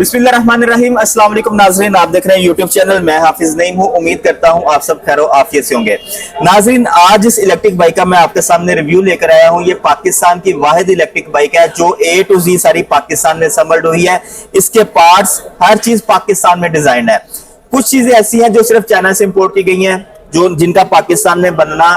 बिस्मिल्लाहिर्रहमानिर्रहीम। अस्सलाम वालेकुम नाज़रीन, आप देख रहे हैं यूट्यूब चैनल। मैं हाफिज नईम हूँ। उम्मीद करता हूँ आप सब खैर आफियत से होंगे। नाज़रीन, आज इस इलेक्ट्रिक बाइक का मैं आपके सामने रिव्यू लेकर आया हूँ। ये पाकिस्तान की वाहिद इलेक्ट्रिक बाइक है जो A to Z सारी पाकिस्तान में असम्बल्ड हुई है। इसके पार्ट्स हर चीज पाकिस्तान में डिजाइन है। कुछ चीजें ऐसी हैं जो सिर्फ चाइना से इंपोर्ट की गई हैं, जो जिनका पाकिस्तान में बनना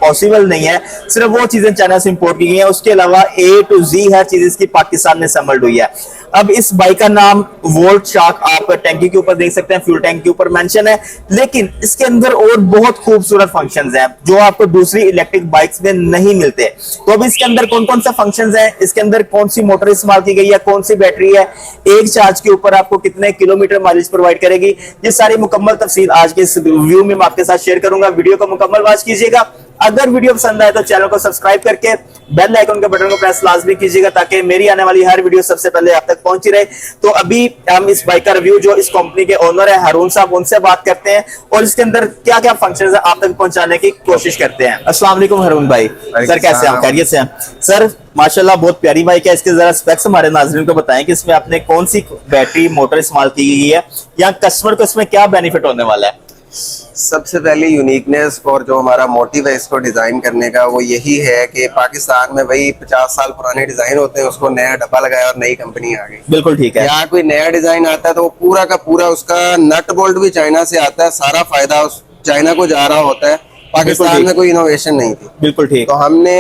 पॉसिबल नहीं है। सिर्फ वो चीजें चाइना से इंपोर्ट की गई हैं। उसके अलावा A to Z हर चीज इसकी पाकिस्तान में असम्बल्ड हुई है। अब इस बाइक का नाम वोल्ट शार्क आप टैंकी के ऊपर देख सकते हैं, फ्यूल टैंक के ऊपर मेंशन है, लेकिन इसके अंदर और बहुत खूबसूरत फंक्शंस हैं जो आपको दूसरी इलेक्ट्रिक बाइक्स में नहीं मिलते। तो अब इसके अंदर कौन कौन सा फंक्शंस हैं, इसके अंदर कौन सी मोटर इस्तेमाल की गई है, कौन सी बैटरी है, एक चार्ज के ऊपर आपको कितने किलोमीटर माइलेज प्रोवाइड करेगी, ये सारी मुकम्मल तफसील आज के इस रिव्यू में मैं आपके साथ शेयर करूंगा। वीडियो को मुकम्मल वॉच कीजिएगा। अगर वीडियो पसंद आए तो चैनल को सब्सक्राइब करके बेल आइकन के बटन को प्रेस लाजमी कीजिएगा ताकि मेरी आने वाली हर वीडियो सबसे पहले आप तक पहुंची रहे। तो अभी हम इस बाइक का रिव्यू जो इस कंपनी के ओनर है हारून साहब, उनसे बात करते हैं और इसके अंदर क्या क्या फंक्शंस है आप तक पहुंचाने की कोशिश करते हैं। अस्सलाम वालेकुम हारून भाई। सर कैसे हैं आप? खैरियत से हैं सर? माशाल्लाह बहुत प्यारी बाइक है। इसके जरा स्पेक्स हमारे नाज़रीन को बताएं कि इसमें आपने कौन सी बैटरी मोटर इस्तेमाल की गई है या कस्टमर को इसमें क्या बेनिफिट होने वाला है? सबसे पहले यूनिकनेस और जो हमारा मोटिव है इसको डिजाइन करने का वो यही है कि पाकिस्तान में वही 50 साल पुराने डिजाइन होते हैं, उसको नया डब्बा लगाया और नई कंपनी आ गई। बिल्कुल ठीक है। यहाँ कोई नया डिजाइन आता है तो वो पूरा का पूरा उसका नट बोल्ट भी चाइना से आता है, सारा फायदा उस चाइना को जा रहा होता है। पाकिस्तान में कोई इनोवेशन नहीं थी। बिल्कुल ठीक। तो हमने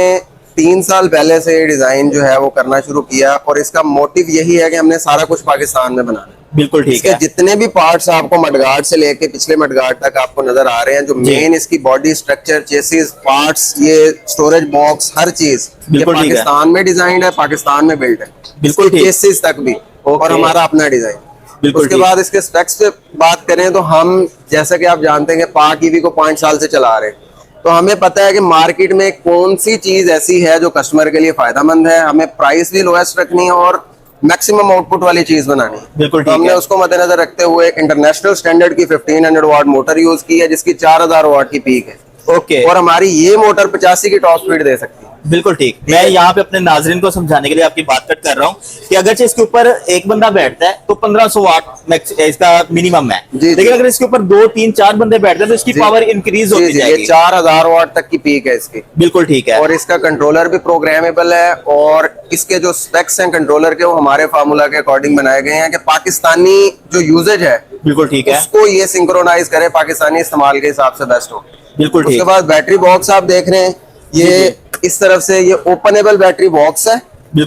3 साल पहले से ये डिजाइन जो है वो करना शुरू किया और इसका मोटिव यही है कि हमने सारा कुछ पाकिस्तान में बनाना है। बिल्कुल ठीक है। जितने भी पार्ट्स आपको मडगार्ड से लेके पिछले मडगार्ड तक आपको नजर आ रहे हैं, जो मेन इसकी बॉडी स्ट्रक्चर, चेसिस, पार्ट्स, ये स्टोरेज बॉक्स, हर चीज पाकिस्तान में डिजाइन है, पाकिस्तान में बिल्ड है। बिल्कुल ठीक। चेसिस तक भी और हमारा अपना डिजाइन। उसके बाद इसके स्पेक्स पे बात करें तो हम जैसा कि आप जानते हैं कि पाक ईवी को 5 साल से चला रहे हैं, तो हमें पता है कि मार्केट में कौन सी चीज ऐसी है जो कस्टमर के लिए फायदेमंद है। हमें प्राइस भी लोएस्ट रखनी है और मैक्सिमम आउटपुट वाली चीज बनानी है। बिल्कुल ठीक है। हमने उसको मद्देनजर रखते हुए इंटरनेशनल स्टैंडर्ड की 1500 वाट मोटर यूज की है जिसकी 4000 वाट की पीक है। ओके। और हमारी ये मोटर 85 की टॉप स्पीड दे सकती है। बिल्कुल ठीक। मैं यहाँ पे अपने नाजरीन को समझाने के लिए आपकी बात कट कर रहा हूँ कि अगर इसके ऊपर एक बंदा बैठता है तो 1500 वाट इसका मिनिमम है, लेकिन अगर इसके ऊपर 2, 3, 4 बंदे बैठते हैं तो इसकी पावर इंक्रीज होती जाएगी। ये 4000 वाट तक की पीक है इसकी। बिल्कुल ठीक है। और इसका कंट्रोलर भी प्रोग्रामेबल है और इसके जो स्पेक्स हैं कंट्रोलर के वो हमारे फार्मूला के अकॉर्डिंग बनाए गए हैं कि पाकिस्तानी जो यूजेज है बिल्कुल ठीक है उसको ये सिंक्रोनाइज करे, पाकिस्तानी इस्तेमाल के हिसाब से बेस्ट हो। बिल्कुल ठीक। उसके बाद बैटरी बॉक्स आप देख रहे हैं, ये इस तरफ से ये ओपनेबल बैटरी बॉक्स है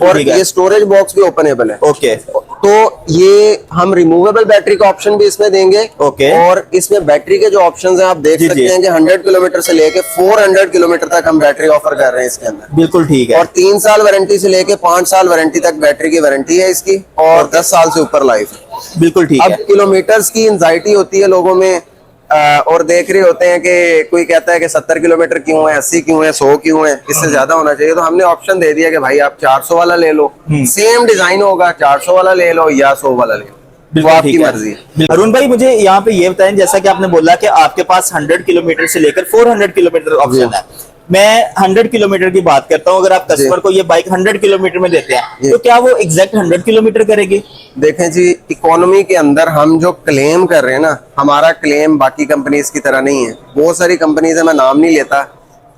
और ये स्टोरेज बॉक्स भी ओपनेबल है। ओके। तो ये हम रिमूवेबल बैटरी का ऑप्शन भी इसमें देंगे। ओके। और इसमें बैटरी के जो ऑप्शंस हैं आप देख सकते हैं कि 100 किलोमीटर से लेके 400 किलोमीटर तक हम बैटरी ऑफर कर रहे हैं इसके अंदर। बिल्कुल ठीक है। और 3 साल वारंटी से लेके 5 साल वारंटी तक बैटरी की वारंटी है इसकी और 10 साल से ऊपर लाइफ है। बिल्कुल ठीक है। अब किलोमीटर्स की एंजाइटी होती है लोगों में और देख रहे होते हैं कि कोई कहता है कि 70 किलोमीटर क्यों है, 80 क्यों है, 100 क्यों है, इससे ज्यादा होना चाहिए। तो हमने ऑप्शन दे दिया कि भाई आप 400 वाला ले लो, सेम डिजाइन होगा, 400 वाला ले लो या 100 वाला ले लो, वो आपकी मर्जी है। अरुण भाई मुझे यहाँ पे ये बताएं, जैसा कि आपने बोला कि आपके पास 100 किलोमीटर से लेकर 400 किलोमीटर ऑप्शन है। मैं 100 किलोमीटर की बात करता हूँ। अगर आप कस्टमर को ये बाइक 100 किलोमीटर में देते हैं तो क्या वो एग्जैक्ट 100 किलोमीटर करेगी? देखें जी, इकोनॉमी के अंदर हम जो क्लेम कर रहे हैं ना, हमारा क्लेम बाकी कंपनीज की तरह नहीं है। बहुत सारी कंपनीज है, मैं नाम नहीं लेता,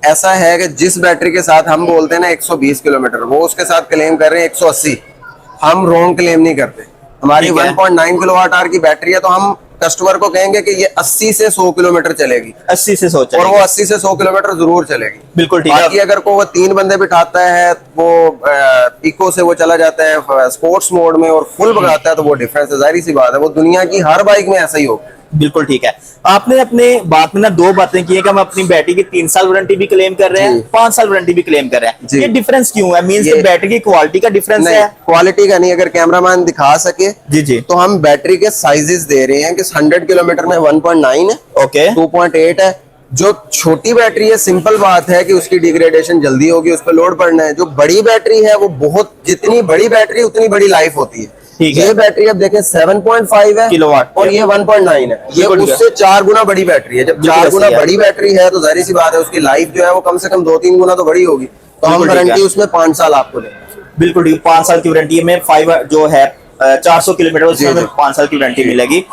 ऐसा है कि जिस बैटरी के साथ हम बोलते हैं ना 120 किलोमीटर, वो उसके साथ क्लेम कर रहे हैं 180। हम रॉन्ग क्लेम नहीं करते। हमारी 1.9 किलोवाट आवर की बैटरी है तो हम कस्टमर को कहेंगे कि ये 80 से 100 किलोमीटर चलेगी। 80 से 100 और वो 80 से 100 किलोमीटर जरूर चलेगी। बिल्कुल ठीक है। बाकी अगर को वो 3 बंदे बिठाता है, वो इको से वो चला जाता है स्पोर्ट्स मोड में और फुल भगाता है तो वो डिफरेंस है, जाहिर सी बात है, वो दुनिया की हर बाइक में ऐसा ही होगा। बिल्कुल ठीक है। आपने अपने बात में ना 2 बातें की है कि हम अपनी बैटरी की 3 साल वारंटी भी क्लेम कर रहे हैं, 5 साल वारंटी भी क्लेम कर रहे हैं। ये डिफरेंस क्यों है? मींस बैटरी की क्वालिटी का डिफरेंस है? क्वालिटी का नहीं, अगर कैमरामैन दिखा सके जी तो हम बैटरी के साइजेस दे रहे हैं कि 100 किलोमीटर में 1.9 है, ओके, 2.8 है। जो छोटी बैटरी है, सिंपल बात है कि उसकी डिग्रेडेशन जल्दी होगी, उस पर लोड पड़ना है। जो बड़ी बैटरी है वो बहुत, जितनी बड़ी बैटरी उतनी बड़ी लाइफ होती है। ये बैटरी अब देखें 7.5 है किलोवाट और ये 1.9 है। ये उससे 4 गुना बड़ी बैटरी है। जब 4 गुना बड़ी बैटरी है तो जाहिर सी बात है उसकी लाइफ जो है वो कम से कम 2-3 गुना तो बड़ी होगी। तो हम वारंटी उसमें 5 साल आपको देंगे। बिल्कुल ठीक, 5 साल की वारंटी में 5 जो है 400 किलोमीटर, उसमें हमें 5 साल की वारंटी मिलेगी।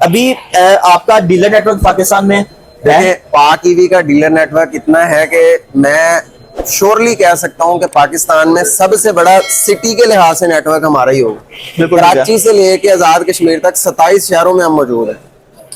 अभी आपका डीलर नेटवर्क पाकिस्तान में देखिए, पाक ईवी का डीलर नेटवर्क इतना है कि मैं श्योरली कह सकता हूं कि पाकिस्तान में सबसे बड़ा सिटी के लिहाज से नेटवर्क हमारा ही होगा। बिल्कुल ठीक है। कराची से लेके आजाद कश्मीर तक 27 शहरों में हम मौजूद हैं।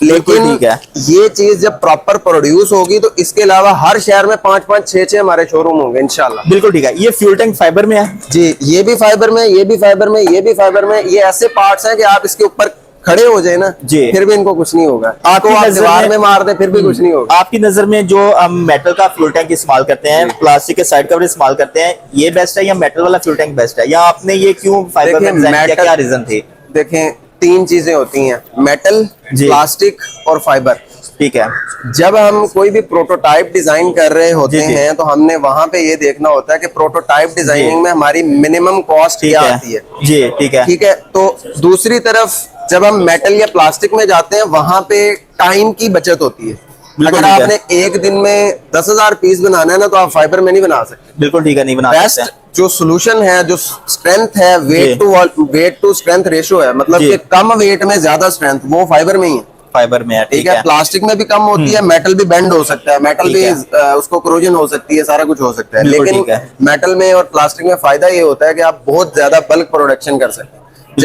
बिल्कुल लेकिन ठीक है। ये चीज जब प्रॉपर प्रोड्यूस होगी तो इसके अलावा हर शहर में 5-5, 6-6 हमारे शोरूम होंगे इंशाल्लाह। बिल्कुल ठीक है। ये फ्यूल टैंक फाइबर में है जी, ये भी फाइबर में, ये भी फाइबर में, ये भी फाइबर में। ये ऐसे पार्ट्स हैं कि आप इसके ऊपर खड़े हो जाए ना जी, फिर भी इनको कुछ नहीं होगा। आपकी आप नजर दीवार में- में मार दे फिर भी कुछ नहीं होगा। आपकी नजर में जो हम मेटल का फ्यूल टैंक इस्तेमाल करते हैं, प्लास्टिक के साइड कवर इस्तेमाल करते हैं, ये बेस्ट है या मेटल वाला फ्यूल टैंक बेस्ट है, या आपने ये क्यों फाइबर में डिजाइन किया, क्या रीजन थे? देखें, 3 चीजें होती हैं, मेटल, जी। प्लास्टिक और फाइबर। ठीक है। जब हम कोई भी प्रोटोटाइप डिजाइन कर रहे होते जी, जी। हैं तो हमने वहां पे ये देखना होता है कि प्रोटोटाइप डिजाइनिंग में हमारी मिनिमम कॉस्ट ठीक क्या है आती है। जी, ठीक है। ठीक है, तो दूसरी तरफ जब हम मेटल या प्लास्टिक में जाते हैं वहां पे टाइम की बचत होती है। बिल्कुल अगर ठीक है। आपने एक दिन में 10,000 पीस बनाना है ना तो आप फाइबर में नहीं बना सकते। बिल्कुल ठीक है, नहीं बना बेस्ट सकते। जो सोल्यूशन है, जो स्ट्रेंथ है, वेट टू स्ट्रेंथ रेशियो है, मतलब जी। कि कम वेट में ज्यादा स्ट्रेंथ, वो फाइबर में ही है। फाइबर में है, ठीक है, प्लास्टिक में भी कम होती है, मेटल भी बेंड हो सकता है, मेटल ठीक भी है। उसको क्रोजन हो सकती है, सारा कुछ हो सकता है। बिल्कुल लेकिन ठीक है। मेटल में और प्लास्टिक में फायदा ये होता है कि आप बहुत ज्यादा बल्क प्रोडक्शन कर सकते हैं। बिल्कुल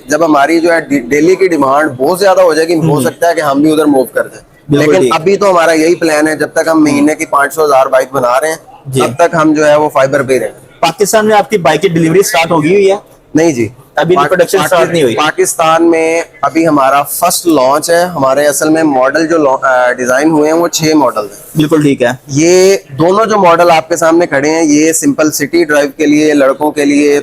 जब हमारी जो है डेली की डिमांड बहुत ज्यादा हो जाएगी, हो सकता है कि हम भी उधर मूव कर जाए। बिल्कुल लेकिन ठीक है। अभी तो हमारा यही प्लान है, जब तक हम महीने की 500,000 बाइक बना रहे हैं जी। तब तक हम जो है वो फाइबर पे रहेंगे। पाकिस्तान में आपकी बाइक की डिलीवरी स्टार्ट हो गई हुई है? नहीं जी, अभी प्रोडक्शन स्टार्ट नहीं हुई? पाकिस्तान में अभी हमारा फर्स्ट लॉन्च है। हमारे असल में मॉडल जो डिजाइन हुए हैं वो 6 मॉडल हैं। बिल्कुल ठीक है। ये दोनों जो मॉडल आपके सामने खड़े हैं, ये सिंपल सिटी ड्राइव के लिए, लड़कों के लिए,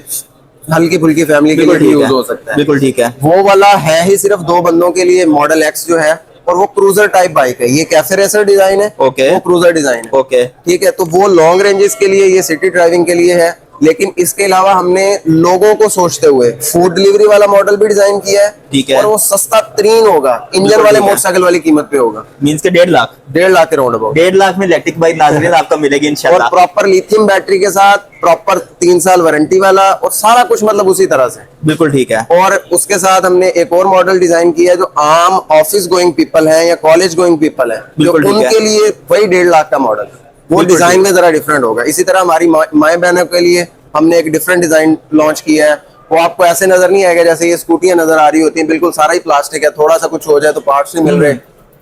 हल्की फुल्की फैमिली के लिए बिल्कुल भी ठीक यूज है। हो सकता है। बिल्कुल ठीक है। वो वाला है ही सिर्फ 2 बंदों के लिए, मॉडल एक्स जो है, और वो क्रूजर टाइप बाइक है। ये कैफे रेसर डिजाइन है, ओके। वो क्रूजर डिजाइन है। ओके। ठीक है, तो वो लॉन्ग रेंजेस के लिए, ये सिटी ड्राइविंग के लिए है। लेकिन इसके अलावा हमने लोगों को सोचते हुए फूड डिलीवरी वाला मॉडल भी डिजाइन किया है। ठीक है। और वो सस्ता तरीन होगा, इंजन बिल्कुल वाले ठीक है। मोटरसाइकिल वाली कीमत पे होगा। मींस के 1.5 लाख, 1.5 लाख के राउंड अबाउट। 1.5 लाख में इलेक्ट्रिक बाइक नाज़रीन आपको मिलेगी और इंशाल्लाह। प्रॉपर लिथियम बैटरी के साथ, प्रॉपर 3 साल वारंटी वाला, और सारा कुछ मतलब उसी तरह से। बिल्कुल ठीक है। और उसके साथ हमने एक और मॉडल डिजाइन किया है जो आम ऑफिस गोइंग पीपल हैं या कॉलेज गोइंग पीपल हैं, जो बिल्कुल ठीक है। उनके लिए वही 1.5 लाख का मॉडल, वो बिल्कुल डिजाइन ठीक। में जरा डिफरेंट होगा। इसी तरह हमारी माए बहनों के लिए हमने एक डिफरेंट डिजाइन लॉन्च किया है। वो आपको ऐसे नजर नहीं आएगा जैसे ये स्कूटियां नजर आ रही होती हैं, बिल्कुल सारा ही प्लास्टिक है, थोड़ा सा कुछ हो जाए तो पार्ट्स नहीं मिल रहे।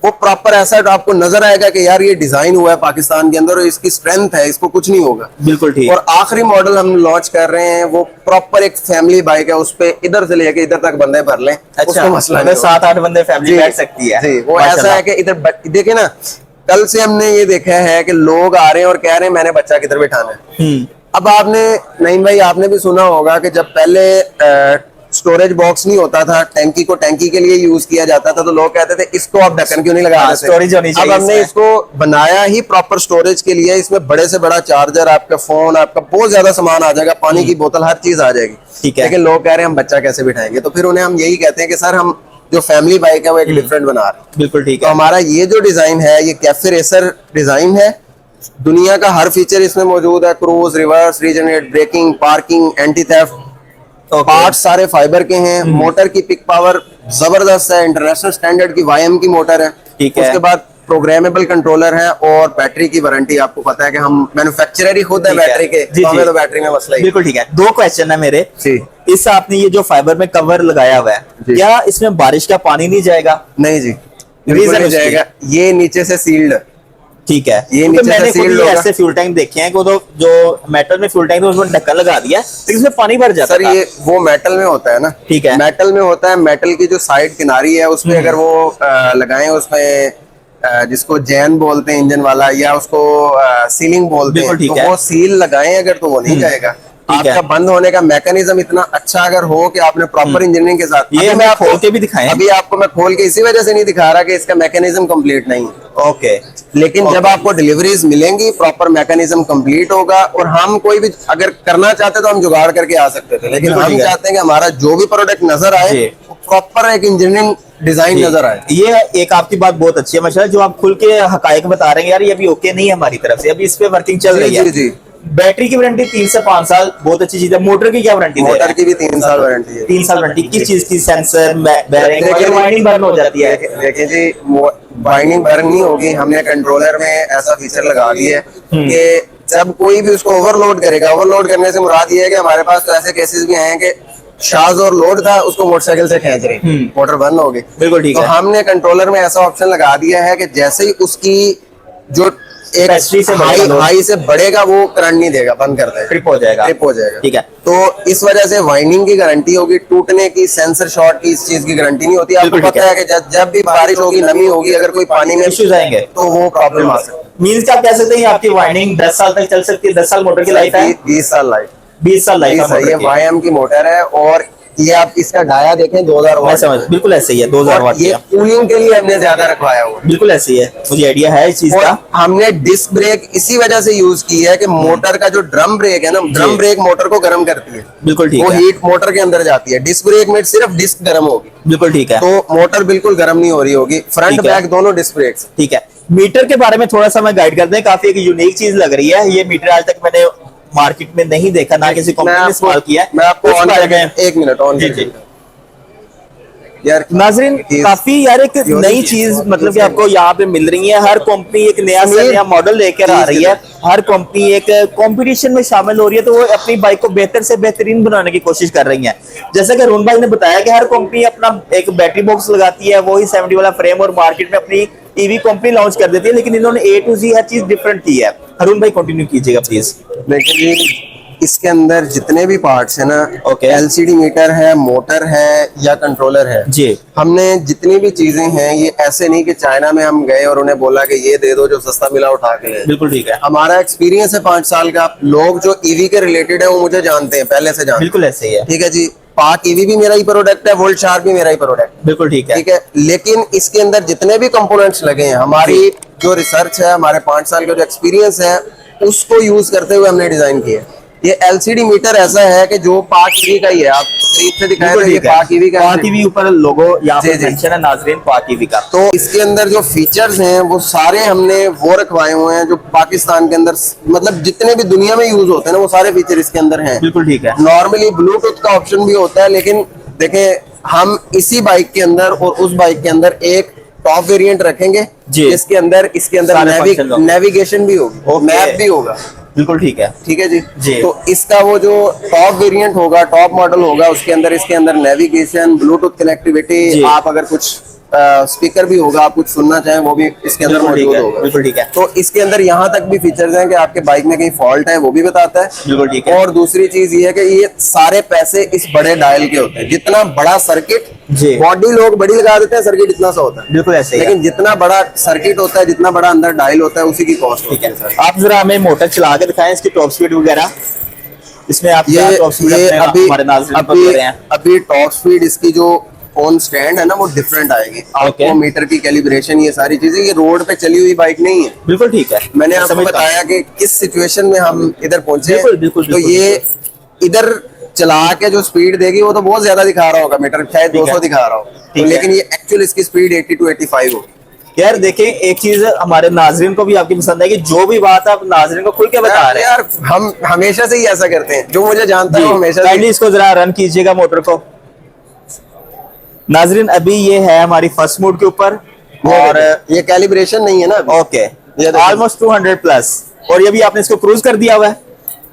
वो प्रॉपर ऐसा आपको नजर आएगा कि यार ये डिजाइन हुआ है पाकिस्तान के अंदर और इसकी स्ट्रेंथ है, इसको कुछ नहीं होगा। बिल्कुल ठीक। और आखिरी मॉडल हम लॉन्च कर रहे हैं, वो प्रॉपर एक फैमिली बाइक है, उस पे इधर से लेके इधर तक बंदे भर लें, अच्छा, उसको मसला मतलब नहीं होगा। 7-8 बंदे फैमिली जी, बैठ सकती है। जी, वो माशाल्लाह। ऐसा है कि इधर देखिए ना, कल से हमने ये देखा है कि लोग आ रहे हैं और कह रहे हैं मैंने बच्चा किधर बिठाना है। अब आपने, नहीं भाई, आपने भी सुना होगा कि जब पहले स्टोरेज बॉक्स नहीं होता था, टैंकी को टैंकी के लिए यूज किया जाता था, तो लोग कहते थे इसको आप ढक्कन क्यों नहीं लगा हाँ, देते? स्टोरेज होनी अब चाहिए हमने इसमें। इसको बनाया ही प्रॉपर स्टोरेज के लिए। इसमें बड़े से बड़ा चार्जर, आपका फोन, आपका बहुत ज्यादा सामान आ जाएगा, पानी की बोतल, हर चीज आ जाएगी। ठीक है। लेकिन लोग कह रहे हैं हम बच्चा कैसे बिठाएंगे, तो फिर उन्हें हम यही कहते हैं कि सर हम जो फैमिली बाइक है वो एक डिफरेंट बना रहे हैं। बिल्कुल ठीक तो है। हमारा ये जो डिजाइन है, ये कैफे रेसर डिजाइन है। दुनिया का हर फीचर इसमें मौजूद है, cruise, reverse, regenerate braking, parking, anti theft, okay. Parts सारे फाइबर के हैं। मोटर की पिक पावर जबरदस्त है, इंटरनेशनल स्टैंडर्ड की YM की मोटर है। ठीक है। उसके बाद प्रोग्रामेबल कंट्रोलर है, और बैटरी की वारंटी आपको पता है कि हम मैन्युफैक्चरर ही खुद है ठीक है। बैटरी के, जी, तो हमें जी। तो बैटरी में मसला ही। बिल्कुल ठीक है। 2 क्वेश्चन है मेरे। जी। इस आपने ये जो फाइबर में कवर लगाया हुआ है, जी। क्या इसमें बारिश का पानी नहीं जाएगा? नहीं जी, Reason बिल्कुल नहीं उसकी? जाएगा। ये नीचे से सील्ड, ठीक है। ये क्योंकि नीचे से मैंने खुद सील्ड ही होगा। ऐसे फ्यूल टैंक देखे हैं कि वो तो जो मेटल में फ्यूल टैंक, तो उसमें ढक्कन लगा दिया है, लेकिन उसमें पानी भर जाता सर था। ये वो मेटल में होता है ना। ठीक है। मेटल में होता है, मेटल की जो साइड किनारी है उसमें अगर वो लगाएं, उसमें जिसको जैन बोलते हैं इंजन वाला, या उसको सीलिंग बोलते हैं, बिल्कुल ठीक तो है। वो सील लगाएं अगर, तो वो नहीं जाएगा। ठीक है। आपका बंद होने का मैकेनिज्म इतना अच्छा अगर हो कि आपने प्रॉपर इंजीनियरिंग के साथ, ये अभी हमें आपको खोल के भी दिखाएं। अभी आपको मैं खोल के इसी वजह से नहीं दिखा रहा कि इसका मैकेनिज्म कंप्लीट नहीं है। ओके। लेकिन जब आपको डिलीवरीज मिलेंगी, प्रॉपर मैकेनिज्म कंप्लीट होगा, और हम कोई भी अगर करना चाहते तो हम जुगाड़ करके आ सकते थे, लेकिन बिल्कुल हम ठीक है। चाहते हैं कि हमारा जो भी प्रोडक्ट नजर आए जी। वो प्रॉपर एक इंजीनियरिंग डिजाइन नजर आए। ये एक आपकी बात बहुत अच्छी है माशाल्लाह, जो आप खुल के हकायक बता रहे हैं, यार ये अभी ओके नहीं है हमारी तरफ से, अभी इस पे वर्किंग चल जी, रही है। जी, जी। बैटरी की वारंटी 3 से 5 साल, बहुत अच्छी चीज है। मोटर की क्या वारंटी? मोटर की भी 3 साल वारंटी है। 3 साल वारंटी किस चीज की? सेंसर, बेयरिंग, वाइंडिंग बर्न हो जाती है? देखिए जी, वाइंडिंग बर्न नहीं होगी। हमने कंट्रोलर में ऐसा फीचर लगा दिया है कि जब कोई भी उसको ओवरलोड करेगा, ओवरलोड करने से मुराद ये है कि हमारे पास तो ऐसे केसेस भी आए हैं कि शाज और लोड था, उसको मोटरसाइकिल से खींच रहे, मोटर बंद हो गई। बिल्कुल ठीक तो है। हमने कंट्रोलर में ऐसा ऑप्शन लगा दिया है कि जैसे ही उसकी जो एक Capacity से बढ़ेगा लोड। हाई से बढ़ेगा, वो करंट नहीं देगा, बंद कर देगा, ट्रिप हो जाएगा। ट्रिप हो जाएगा। ठीक है। तो इस वजह से वाइंडिंग की गारंटी होगी, टूटने की, सेंसर शॉर्ट की, इस चीज की गारंटी नहीं होती। आपको बिल्कुल ठीक पता है कि जब भी बारिश होगी, नमी होगी, अगर कोई पानी में इश्यूज आएंगे तो वो प्रॉब्लम आ सकती है। मीन्स क्या कह सकते हैं, आपकी वाइंडिंग 10 साल तक चल सकती है? 10 साल मोटर की लाइफ है? 20 साल लाइफ, 20 साल लाइफ है ये मोटर की। वाईएम की मोटर है। और ये आप इसका डाया देखें, 2000 मैं वाट। समझ, बिल्कुल ऐसे ही है, 2000 और वाट ये का। कूलिंग के लिए हमने ज्यादा रखवाया हुआ है। बिल्कुल ऐसे ही है, मुझे आइडिया है इस चीज और का। हमने डिस्क ब्रेक इसी वजह से यूज की है कि मोटर का जो ड्रम ब्रेक है ना, ड्रम ब्रेक मोटर को गर्म करती है। बिल्कुल ठीक वो है। हीट मोटर के अंदर जाती है। डिस्क ब्रेक में सिर्फ डिस्क गर्म होगी, बिल्कुल ठीक है। तो मोटर बिल्कुल गर्म नहीं हो रही होगी। फ्रंट ठीक है। बैक दोनों डिस्क ब्रेक। ठीक है, मीटर के बारे में थोड़ा सा मैं गाइड कर दें। काफी एक यूनिक चीज लग रही है ये मीटर, आज तक मैंने मार्केट में नहीं देखा, ना किसी कंपनी ने इस्तेमाल किया है। मैं आपको उस ऑन बारे करके में 1 मिनट ऑन जी करके जी यार नाजरीन, काफी यार एक नई चीज मतलब कि आपको यहाँ पे मिल रही है। हर कंपनी एक नया से नया मॉडल लेकर आ रही है। हर कंपनी एक कंपटीशन में शामिल हो रही है, तो वो अपनी बाइक को बेहतर से बेहतरीन बनाने की कोशिश कर रही है। जैसा कि अरुण भाई ने बताया कि हर कंपनी अपना एक बैटरी बॉक्स लगाती है, वही 70 वाला फ्रेम, और मार्केट में अपनी ईवी कंपनी लॉन्च कर देती है। लेकिन इन्होंने A to Z हर चीज डिफरेंट की है। अरुण भाई कंटिन्यू कीजिएगा प्लीज। देखिए जी, इसके अंदर जितने भी पार्ट्स है ना, ओके। एलसीडी मीटर है, मोटर है या कंट्रोलर है जी। हमने जितनी भी चीजें हैं, ये ऐसे नहीं कि चाइना में हम गए और उन्हें बोला कि ये दे दो, जो सस्ता मिला उठा के ले। बिल्कुल ठीक है। हमारा एक्सपीरियंस है 5 साल का। लोग जो ईवी के रिलेटेड है वो मुझे जानते हैं, पहले से जानते हैं। बिल्कुल ऐसे ही है। ठीक है जी, पाक ईवी भी मेरा ही प्रोडक्ट है, वोल्ट शार्क भी मेरा ही प्रोडक्ट है। बिल्कुल ठीक है। ठीक है, लेकिन इसके अंदर जितने भी कंपोनेंट्स लगे हैं, हमारी जो रिसर्च है, हमारे 5 साल का जो एक्सपीरियंस है, उसको यूज करते हुए हमने डिजाइन किया है। ये एलसीडी मीटर ऐसा है कि जो पाक ईवी का ही है। आप स्क्रीन से दिखाएं तो ये पाक ईवी का है। पाक ईवी ऊपर लोगो यहाँ पे जी, जी। मेंशन है नाजरीन, पाक ईवी का। तो इसके अंदर जो फीचर्स हैं वो सारे हमने वो रखवाए हुए हैं जो पाकिस्तान के अंदर, मतलब जितने भी दुनिया में यूज होते हैं ना, वो सारे फीचर इसके अंदर हैं। बिल्कुल ठीक है। नॉर्मली ब्लूटूथ का ऑप्शन भी होता है, लेकिन देखें, हम इसी बाइक के अंदर और उस बाइक के अंदर एक टॉप वेरिएंट रखेंगे जी। जिसके अंदर इसके अंदर सारे function होंगे। नेविगेशन भी होगी, ओके। मैप भी होगा। बिल्कुल ठीक है। ठीक है जी। जी। तो इसका वो जो टॉप वेरिएंट होगा, टॉप मॉडल होगा, उसके अंदर इसके अंदर नेविगेशन, ब्लूटूथ कनेक्टिविटी, जी। आप अगर कुछ स्पीकर भी होगा, आप कुछ सुनना चाहें वो भी इसके अंदर बिल्कुल ठीक मौजूद है। होगा। बिल्कुल ठीक है। तो इसके अंदर यहाँ तक भी फीचर्स हैं कि आपके बाइक में कहीं फॉल्ट है वो भी बताता है। बिल्कुल ठीक है। और दूसरी चीज ये है कि ये सारे पैसे इस बड़े डायल के होते हैं। जितना बड़ा सर्किट, जी। बॉडी लोग बड़ी लगा देते हैं, सर्किट इतना सा होता है। बिल्कुल ऐसे ही है। लेकिन जितना बड़ा सर्किट होता है, जितना बड़ा अंदर डायल होता है, उसी की कॉस्ट ठीक होती है। है। आप जरा हमें मोटर चला के दिखाएं, इसकी टॉप स्पीड वगैरह। इसमें आप क्या टॉप स्पीड ये अपने हमारे नाज़रीन को दे रहे हैं? अभी टॉप स्पीड इसकी जो ऑन स्टैंड है ना, वो डिफरेंट आएगी। आपको मीटर की कैलिब्रेशन, ये सारी चीजें, ये रोड पे चली हुई बाइक नहीं है। बिल्कुल ठीक है। मैंने आपको समझता हूं। बताया कि किस सिचुएशन में हम इधर पहुंचे। बिल्कुल, बिल्कुल, तो बिल्कुल, ये इधर चला के जो स्पीड देगी वो तो बहुत ज्यादा दिखा रहा होगा, मीटर शायद ठीक है। 200 दिखा रहा हो, ठीक तो है। लेकिन ये एक्चुअल इसकी स्पीड 80 to 85 होगी। यार देखें, एक चीज हमारे नाजरीन को भी आपकी पसंद है कि जो भी बात आप नाजरीन को खुल के बता रहे हैं। यार हम हमेशा से ही ऐसा करते हैं, जो मुझे जानता है वो हमेशा से काइंडली इसको जरा रन कीजिएगा मोटर को। नाजरीन, अभी ये है हमारी फर्स्ट मोड के ऊपर, और ये कैलिब्रेशन नहीं है ना अभी। ओके, ये देखो। Almost 200 plus. और ये भी आपने इसको क्रूज कर दिया हुआ है?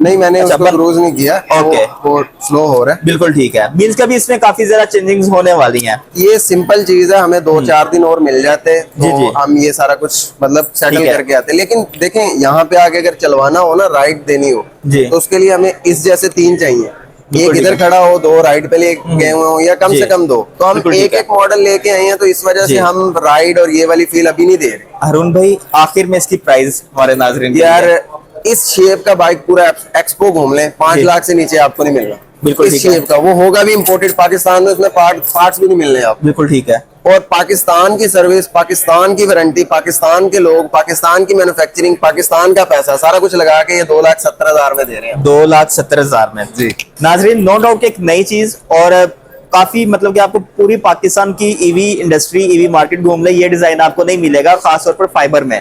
नहीं, मैंने अच्छा, उसको क्रूज नहीं किया। ओके। वो स्लो हो रहा है। बिल्कुल ठीक है। मीन्स का भी इसमें काफी ज्यादा चेंजिंग्स होने वाली हैं। ये सिंपल चीज है, हमें 2-4 दिन और मिल जाते जी, तो जी। हम ये सारा कुछ मतलब सेटल ठीक है। करके आते। लेकिन देखें, यहाँ पे आके अगर चलवाना हो ना, राइड देनी हो, जी। तो उसके लिए हमें इस जैसे 3 चाहिए। बिल्कुल एक ठीक इधर है। खड़ा हो, 2 राइड पे ले गए हुए हो, या कम जी। से कम 2। तो हम बिल्कुल ठीक एक है। एक मॉडल लेके आए हैं, तो इस वजह जी। से हम राइड और ये वाली फील अभी नहीं दे रहे। अरुण भाई, आखिर में इसकी प्राइस हमारे नाजरीन के लिए। यार इस शेप का बाइक पूरा एक्सपो घूम लें, 5 जी। लाख से नीचे आपको नहीं मिलना। बिल्कुल इस ठीक है। शेप का वो होगा भी इम्पोर्टेड पाकिस्तान में, उसमें पार्ट्स भी नहीं मिलने आपको। बिल्कुल ठीक है। और पाकिस्तान की सर्विस, पाकिस्तान की वारंटी, पाकिस्तान के लोग, पाकिस्तान की मैन्युफैक्चरिंग, पाकिस्तान का पैसा, सारा कुछ लगा के ये 2,70,000 में दे रहे हैं। 2,70,000 में जी। नाजरीन, नो डाउट एक नई चीज, और काफी मतलब कि आपको पूरी पाकिस्तान की ईवी इंडस्ट्री, ईवी मार्केट घूम ले, ये डिजाइन आपको नहीं मिलेगा, खासतौर पर फाइबर में।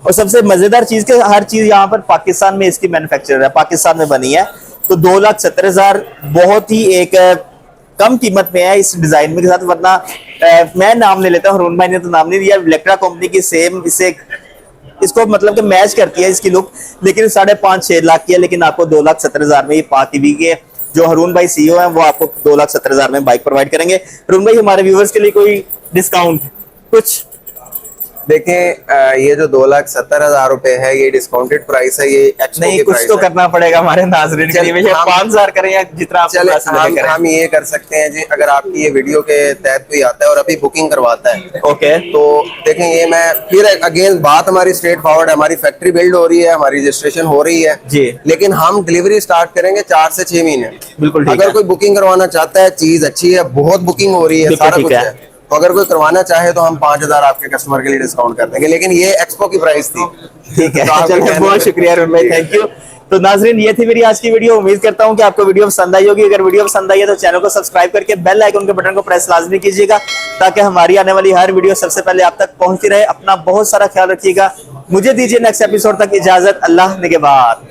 और सबसे मजेदार चीज के हर चीज यहाँ पर पाकिस्तान में इसकी मैन्युफैक्चर है, पाकिस्तान में बनी है। तो 2,70,000 बहुत ही एक कम कीमत में है इस डिजाइन में के साथ। वरना मैं नाम ले लेता हूँ, हरून भाई ने तो नाम नहीं दिया, इलेक्ट्रा कंपनी की सेम इसे इसको मतलब कि मैच करती है इसकी लुक, लेकिन 5.5-6 लाख की है। लेकिन आपको 2,70,000 में ये पाक ईवी के जो हरून भाई सीईओ हैं वो आपको 2,70,000 में बाइक प्रोवाइड करेंगे। हरून भाई हमारे व्यूवर्स के लिए कोई डिस्काउंट कुछ? देखें ये जो 2,70,000 रुपए है ये डिस्काउंटेड प्राइस है, ये एक्सपो नहीं की कुछ प्राइस तो है। करना पड़ेगा हमारे नाजरीन के लिए, भैया 5,000 करें या जितना आप चले हम ये कर सकते हैं जी, अगर आपकी ये वीडियो के तहत कोई आता है और अभी बुकिंग करवाता है, ओके तो देखें ये मैं फिर अगेन बात हमारी स्ट्रेट फॉरवर्ड है, हमारी फैक्ट्री बिल्ड हो रही है, हमारी रजिस्ट्रेशन हो रही है जी, लेकिन हम डिलीवरी स्टार्ट करेंगे 4 से 6 महीने। बिल्कुल ठीक अगर है। कोई बुकिंग करवाना चाहता है, चीज अच्छी है, बहुत बुकिंग हो रही है, बिल्कुल सारा ठीक कुछ है। है, तो अगर कोई करवाना चाहे तो हम 5,000 आपके कस्टमर के लिए डिस्काउंट कर देंगे, लेकिन ये एक्सपो की प्राइस थी। ठीक है तो आपके चलिए, कहने बहुत पे- शुक्रिया अरुण भाई, थैंक यू। तो नाजरीन ये थी मेरी आज की वीडियो, उम्मीद करता हूं कि आपको वीडियो पसंद आई होगी। अगर वीडियो पसंद आई है तो चैनल को सब्सक्राइब करके बेल आइकन के बटन को प्रेस लाजमी कीजिएगा, ताकि हमारी आने वाली हर वीडियो सबसे पहले आप तक पहुंचती रहे। अपना बहुत सारा ख्याल रखिएगा, मुझे दीजिए नेक्स्ट एपिसोड तक इजाजत, अल्लाह निगहबान।